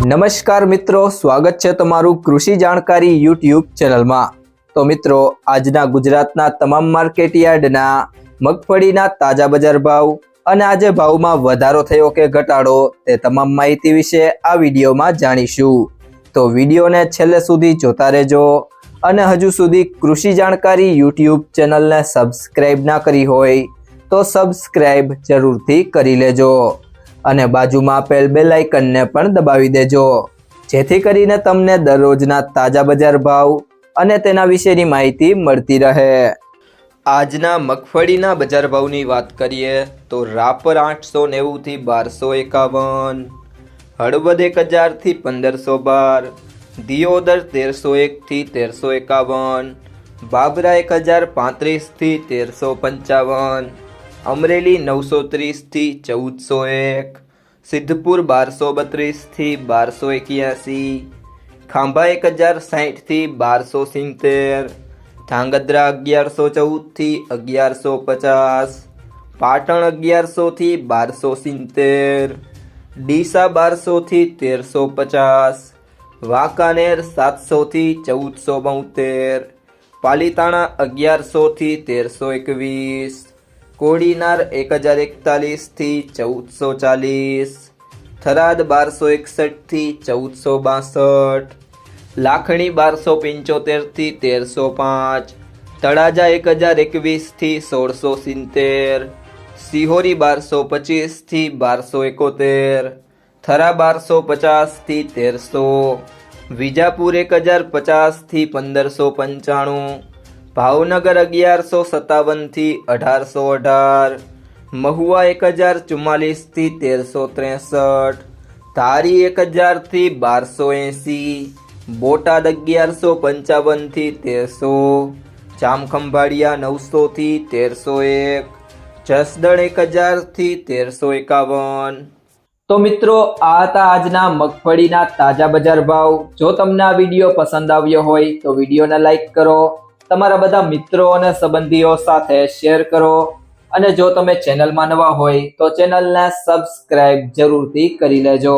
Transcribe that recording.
નમસ્કાર મિત્રો, સ્વાગત છે તમારું કૃષિ જાણકારી યુટ્યુબ ચેનલમાં। તો મિત્રો, આજના ગુજરાતના તમામ માર્કેટ યાર્ડના મગફળીના તાજા બજાર ભાવ અને આજે ભાવમાં વધારો થયો કે ઘટાડો તે તમામ માહિતી વિશે આ વિડીયોમાં જાણીશું। તો વિડીયોને છેલ્લે સુધી જોતા રહેજો અને હજુ સુધી કૃષિ જાણકારી યુટ્યુબ ચેનલને સબસ્ક્રાઇબ ના કરી હોય તો સબસ્ક્રાઇબ જરૂરથી કરી લેજો અને બાજુમાં આપેલ બેલ આઇકનને પણ દબાવી દેજો, જેથી કરીને તમને દરરોજના તાજા બજાર ભાવ અને તેના વિશેની માહિતી મળતી રહે। આજના મગફળીના બજાર ભાવની વાત કરીએ તો રાપર 890 થી 1251, હળવદ 1000 થી 1512, દિયોદર 1301 થી 1351, બાબરા 1035 થી 1355, અમરેલી 930 થી 1401, સિદ્ધપુર 1232 થી 1281, ખાંભા 1060 થી 1270, ધાંગધ્રા 1114 થી 1150, પાટણ 1100 થી 1270, ડીસા 1200 થી 1350, વાંકાનેર 700 થી 1472, પાલીતાણા 1100 થી 1321, કોડીનાર 1041 થી 1440, થરાદ 1261 થી 1462, લાખણી 1275 થી 1305, તળાજા 1021 થી 1670, સિહોરી 1225 થી 1271, થરા 1250 થી 1300, વિજાપુર 1050 થી 1595, ભાવનગર 1157 થી 1818, મહુવા 1044 થી 1363, ધારી 1000 થી 1280, બોટાદ 1155 થી 1300, જામખંભાળિયા 900 થી 1301, જસદણ 1000 થી 1351। તો મિત્રો, આ હતા આજના મગફળીના તાજા બજાર ભાવ। જો તમને આ વિડીયો પસંદ આવ્યો હોય તો વિડીયોને લાઈક કરો, તમારા બધા મિત્રો અને સંબંધીઓ સાથે શેર કરો અને જો તમે ચેનલમાં નવા હોય તો ચેનલને સબસ્ક્રાઇબ જરૂરથી કરી લેજો।